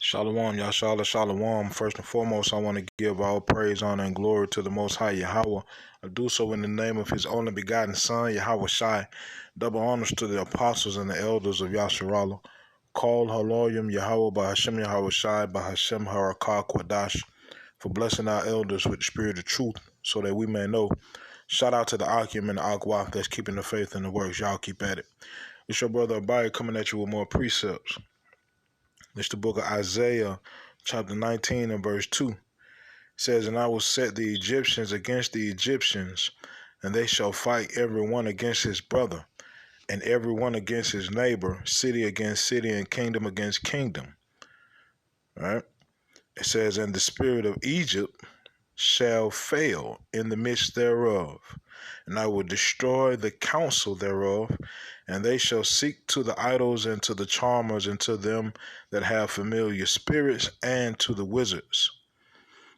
Shalom, Yashala, Shalom. First and foremost, I want to give all praise, honor, and glory to the Most High Yahweh. I do so in the name of His only begotten Son, Yahweh Shai. Double honors to the apostles and the elders of Yasharala. Call Haloyim Yahweh by Hashem Yahweh Shai by Hashem Harakah Kwadash for blessing our elders with the spirit of truth so that we may know. Shout out to the Akim and the Akwa that's keeping the faith in the works. Y'all keep at it. It's your brother Abai coming at you with more precepts. It's the book of Isaiah, chapter 19 and verse 2. It says, "And I will set the Egyptians against the Egyptians, and they shall fight every one against his brother, and every one against his neighbor, city against city, and kingdom against kingdom." All right? It says, "And the spirit of Egypt shall fail in the midst thereof, and I will destroy the counsel thereof, and they shall seek to the idols and to the charmers and to them that have familiar spirits and to the wizards."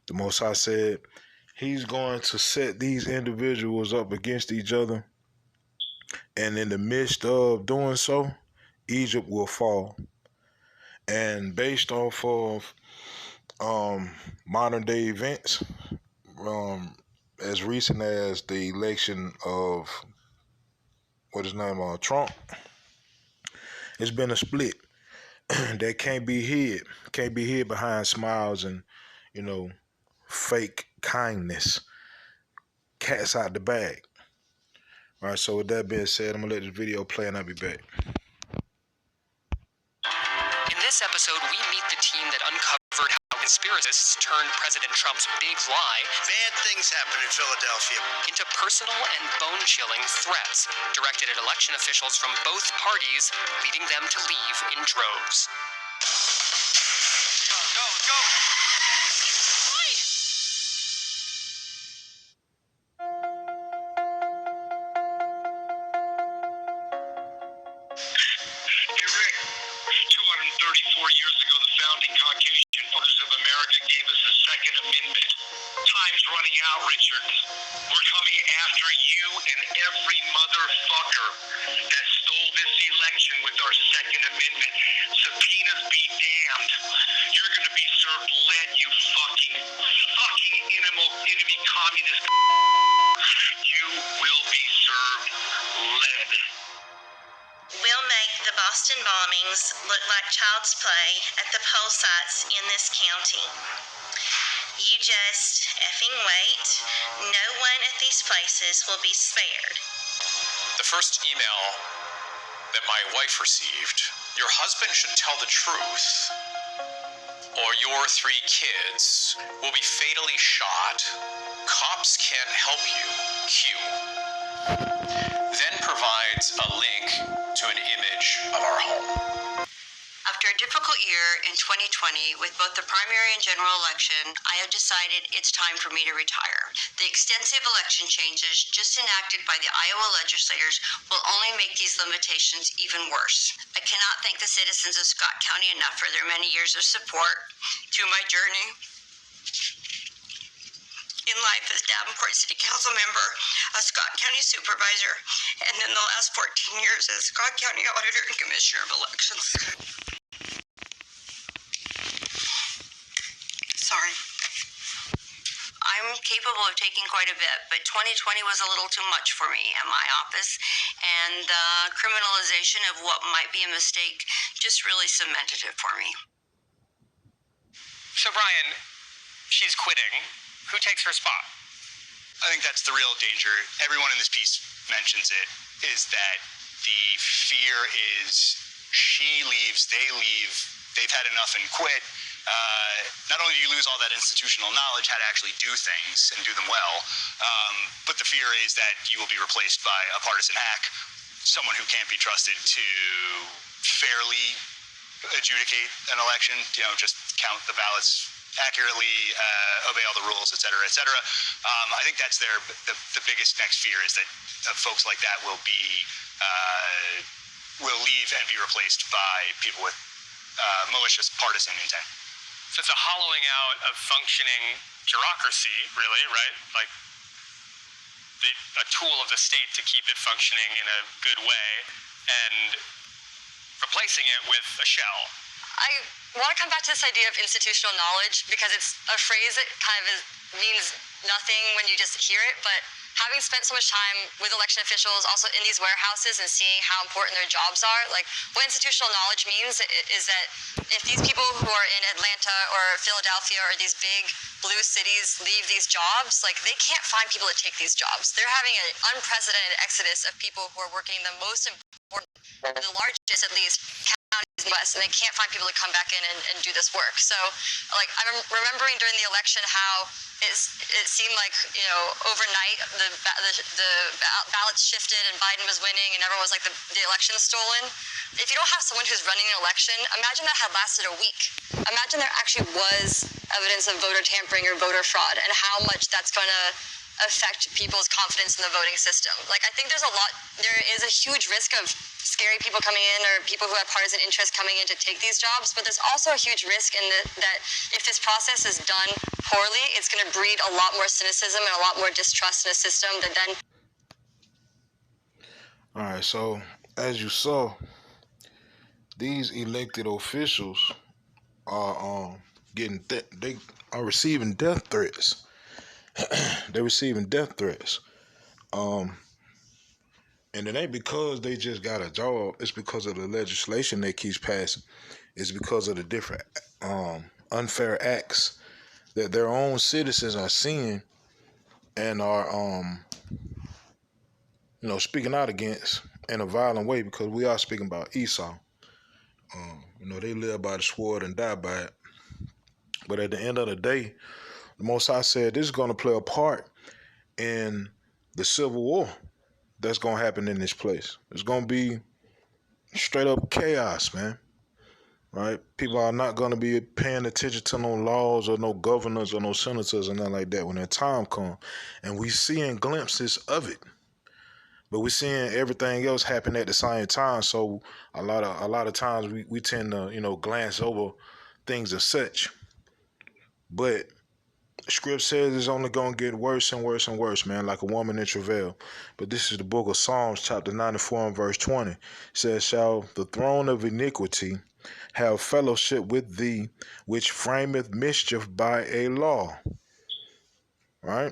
The Most High said He's going to set these individuals up against each other, and in the midst of doing so, Egypt will fall. And based off of modern day events, as recent as the election of Trump, it's been a split that can't be hid behind smiles and fake kindness. Cat's out the bag. All right, so with that being said, I'm gonna let this video play and I'll be back. In this episode, we meet the team that uncovered how conspiracists turned President Trump's big lie Bad things happen in Philadelphia. into personal and bone-chilling threats directed at election officials from both parties, leading them to leave in droves. Go. Hey, Rick. 234 years ago, the founding Caucasian fathers of America gave us the Second Amendment. Time's running out, Richard. We're coming after you and every motherfucker that stole this election with our Second Amendment. Subpoenas be damned. You're gonna be served lead, you fucking enemy communist. You will be served lead. We'll make the Boston bombings look like child's play at the poll sites in this county. You just effing wait. No one at these places will be spared. The first email that my wife received, your husband should tell the truth, or your 3 kids will be fatally shot. Cops can't help you. Q. Then provides a link to an image of our home. After a difficult year in 2020 with both the primary and general election, I have decided it's time for me to retire. The extensive election changes just enacted by the Iowa legislators will only make these limitations even worse. I cannot thank the citizens of Scott County enough for their many years of support through my journey in life as Davenport City Council member, a Scott County supervisor, and then the last 14 years as Scott County Auditor and Commissioner of Elections. Sorry. I'm capable of taking quite a bit, but 2020 was a little too much for me at my office, and the criminalization of what might be a mistake just really cemented it for me. So, Brian, she's quitting. Who takes her spot? I think that's the real danger. Everyone in this piece mentions it, is that the fear is she leaves, they leave, they've had enough and quit. Not only do you lose all that institutional knowledge, how to actually do things and do them well, but the fear is that you will be replaced by a partisan hack, someone who can't be trusted to fairly adjudicate an election, just count the ballots accurately, obey all the rules, et cetera, et cetera. I think that's the biggest next fear, is that folks like that will leave and be replaced by people with malicious partisan intent. So it's a hollowing out of functioning bureaucracy, really, right? Like a tool of the state to keep it functioning in a good way, and replacing it with a shell. I want to come back to this idea of institutional knowledge because it's a phrase that kind of means nothing when you just hear it, but having spent so much time with election officials, also in these warehouses and seeing how important their jobs are, like what institutional knowledge means is that if these people who are in Atlanta or Philadelphia or these big blue cities leave these jobs, like they can't find people to take these jobs. They're having an unprecedented exodus of people who are working the most important, the largest at least, counties in the West, and they can't find people to come back in and do this work. So, like, I'm remembering during the election how it seemed like, you know, overnight the ballots shifted and Biden was winning and everyone was like the election's stolen. If you don't have someone who's running an election, imagine that had lasted a week. Imagine there actually was evidence of voter tampering or voter fraud and how much that's going to affect people's confidence in the voting system. Like, I think there is a huge risk of scary people coming in or people who have partisan interests coming in to take these jobs, but there's also a huge risk in that if this process is done poorly, it's going to breed a lot more cynicism and a lot more distrust in a system that then... All right, so as you saw, these elected officials are they are receiving death threats. They're receiving death threats. And it ain't because they just got a job. It's because of the legislation that keeps passing. It's because of the different unfair acts that their own citizens are seeing and are speaking out against in a violent way, because we are speaking about Esau. They live by the sword and die by it. But at the end of the day, the Most High said this is going to play a part in the civil war that's going to happen in this place. It's going to be straight up chaos, man. Right? People are not going to be paying attention to no laws or no governors or no senators or nothing like that when that time comes. And we seeing glimpses of it. But we're seeing everything else happen at the same time. So a lot of times we tend to, glance over things as such. But script says it's only going to get worse and worse and worse, man, like a woman in travail. But this is the book of Psalms, chapter 94 and verse 20. It says, shall the throne of iniquity have fellowship with thee, which frameth mischief by a law? Right?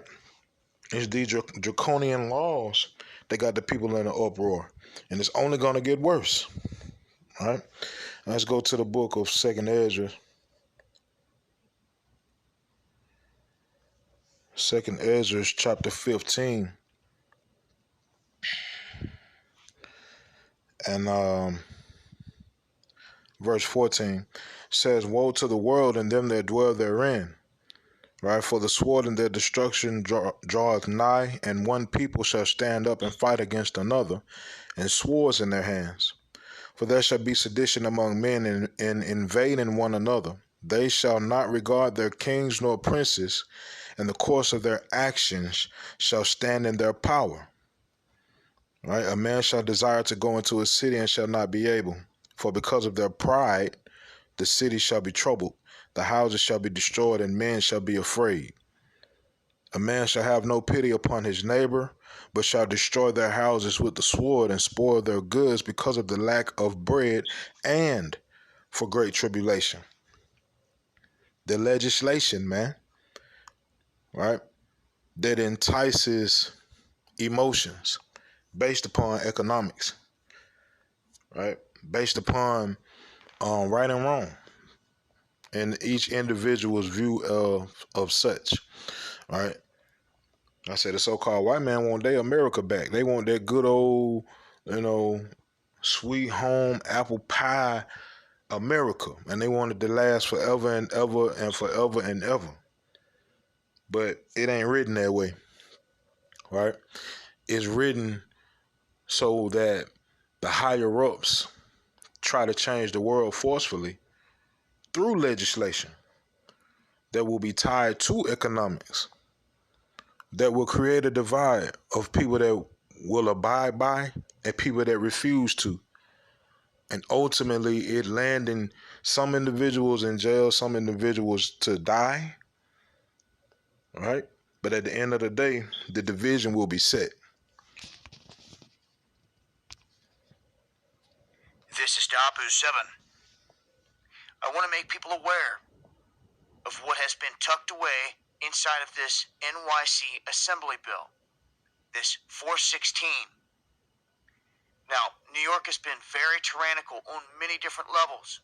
It's these draconian laws that got the people in an uproar. And it's only going to get worse. All right? Let's go to the book of 2nd Esdras. 2nd Esdras, chapter 15. And verse 14 says, woe to the world and them that dwell therein. Right? For the sword and their destruction draweth nigh, and one people shall stand up and fight against another, and swords in their hands. For there shall be sedition among men in invading one another. They shall not regard their kings nor princes, and the course of their actions shall stand in their power. Right? A man shall desire to go into a city and shall not be able. For because of their pride, the city shall be troubled. The houses shall be destroyed, and men shall be afraid. A man shall have no pity upon his neighbor, but shall destroy their houses with the sword and spoil their goods because of the lack of bread and for great tribulation. The legislation, man, right, that entices emotions based upon economics, right, based upon right and wrong, and each individual's view of such, right? I said the so-called white man want their America back. They want that good old, sweet home apple pie America, and they want it to last forever and ever and forever and ever. But it ain't written that way, right? It's written so that the higher-ups try to change the world forcefully through legislation that will be tied to economics, that will create a divide of people that will abide by and people that refuse to. And ultimately, it landing some individuals in jail, some individuals to die, right? But at the end of the day, the division will be set. This is Dapu 7. want to make people aware of what has been tucked away inside of this NYC Assembly bill, this 416. Now, New York has been very tyrannical on many different levels,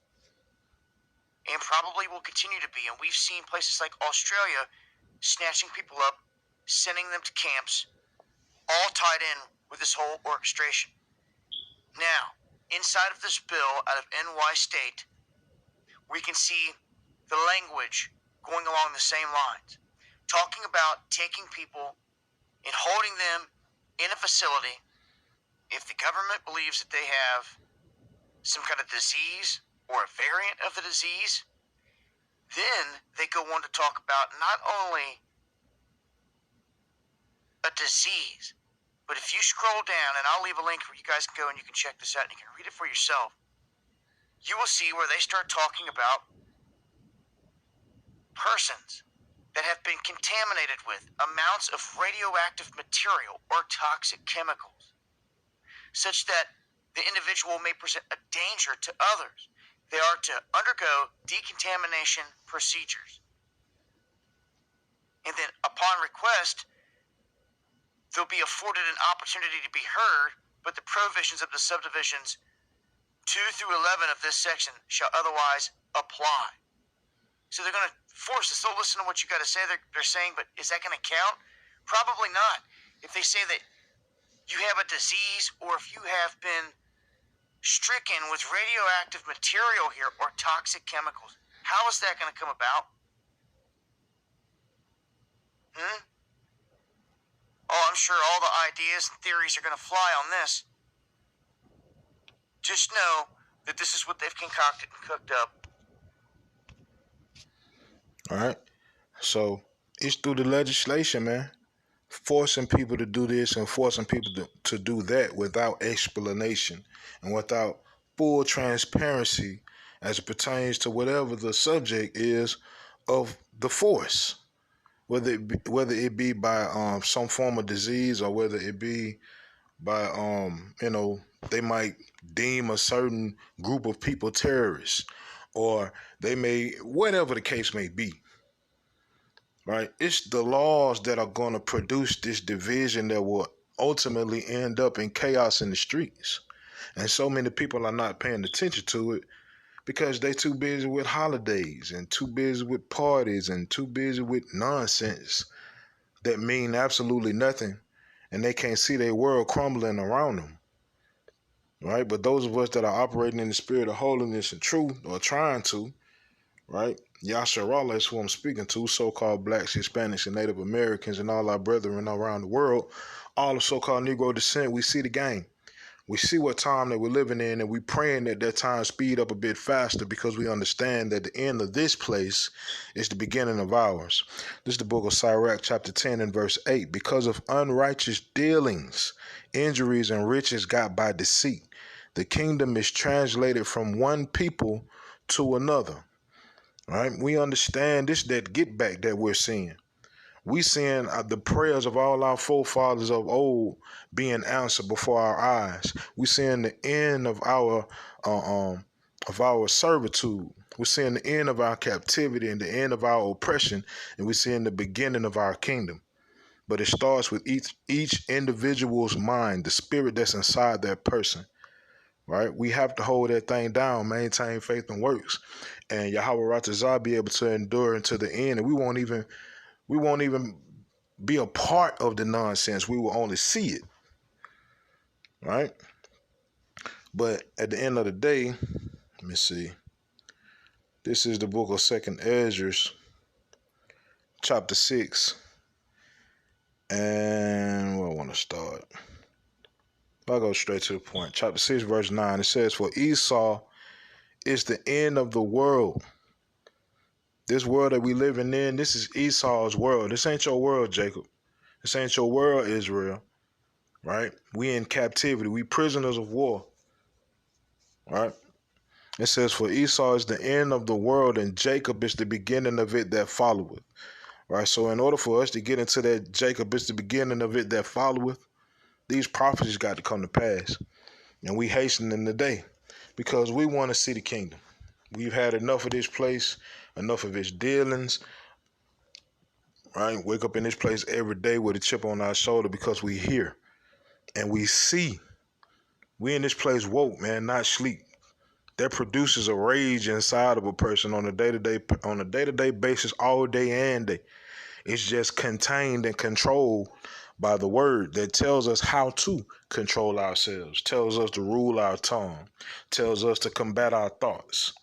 and probably will continue to be. And we've seen places like Australia snatching people up, sending them to camps, all tied in with this whole orchestration. Now, inside of this bill out of NY State, we can see the language going along the same lines, talking about taking people and holding them in a facility if the government believes that they have some kind of disease or a variant of the disease. Then they go on to talk about not only a disease, but if you scroll down, and I'll leave a link where you guys can go and you can check this out and you can read it for yourself, you will see where they start talking about persons that have been contaminated with amounts of radioactive material or toxic chemicals, such that the individual may present a danger to others. They are to undergo decontamination procedures. And then upon request, they'll be afforded an opportunity to be heard, but the provisions of the subdivisions 2 through 11 of this section shall otherwise apply. So they're going to force us. They'll listen to what you got to say. They're saying, but is that going to count? Probably not. If they say that you have a disease, or if you have been stricken with radioactive material here or toxic chemicals, how is that going to come about? Oh, I'm sure all the ideas and theories are going to fly on this. Just know that this is what they've concocted and cooked up. All right. So it's through the legislation, man, forcing people to do this and forcing people to do that without explanation and without full transparency as it pertains to whatever the subject is of the force, whether it be by some form of disease, or whether it be by they might deem a certain group of people terrorists, or they may, whatever the case may be. Right? It's the laws that are going to produce this division that will ultimately end up in chaos in the streets. And so many people are not paying attention to it because they're too busy with holidays and too busy with parties and too busy with nonsense that mean absolutely nothing, and they can't see their world crumbling around them. Right? But those of us that are operating in the spirit of holiness and truth, or trying to, right? Yasharallah is who I'm speaking to, so-called blacks, Hispanics, and Native Americans, and all our brethren around the world, all of so-called Negro descent. We see the game. We see what time that we're living in, and we praying that that time speed up a bit faster, because we understand that the end of this place is the beginning of ours. This is the book of Sirach, chapter 10 and verse 8. Because of unrighteous dealings, injuries, and riches got by deceit, the kingdom is translated from one people to another. Right? We understand this, that get back that we're seeing. We seeing the prayers of all our forefathers of old being answered before our eyes. We seeing the end of our servitude. We're seeing the end of our captivity and the end of our oppression, and we're seeing the beginning of our kingdom. But it starts with each individual's mind, the spirit that's inside that person. Right? We have to hold that thing down, maintain faith and works, and Yahweh Ratazah be able to endure until the end. And we won't even be a part of the nonsense. We will only see it. Right? But at the end of the day, let me see. This is the book of 2nd Esdras, chapter 6. And where I want to start. I'll go straight to the point. Chapter 6, verse 9. It says, "For Esau is the end of the world." This world that we living in, this is Esau's world. This ain't your world, Jacob. This ain't your world, Israel. Right? We in captivity. We prisoners of war. Right? It says, "For Esau is the end of the world, and Jacob is the beginning of it that followeth." Right? So in order for us to get into that Jacob is the beginning of it that followeth, these prophecies got to come to pass. And we hastening the day because we want to see the kingdom. We've had enough of this place, enough of its dealings, right? Wake up in this place every day with a chip on our shoulder because we here and we see. We in this place woke, man, not sleep. That produces a rage inside of a person on a day-to-day basis, all day and day. It's just contained and controlled by the word that tells us how to control ourselves, tells us to rule our tongue, tells us to combat our thoughts,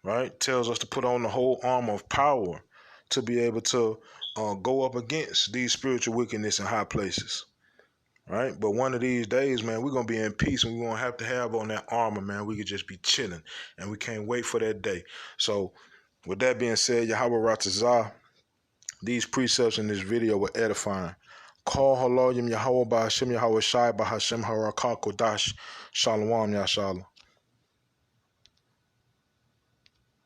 right? Tells us to put on the whole armor of power to be able to go up against these spiritual wickedness in high places, right? But one of these days, man, we're going to be in peace and we're going to have on that armor, man. We could just be chilling and we can't wait for that day. So with that being said, Yahweh Ratazah, these precepts in this video were edifying. Call Haloyim Yahweh Ba'Hashem Yahweh Shai Ba'Hashem Harakal Kodash Shalom Yashalom.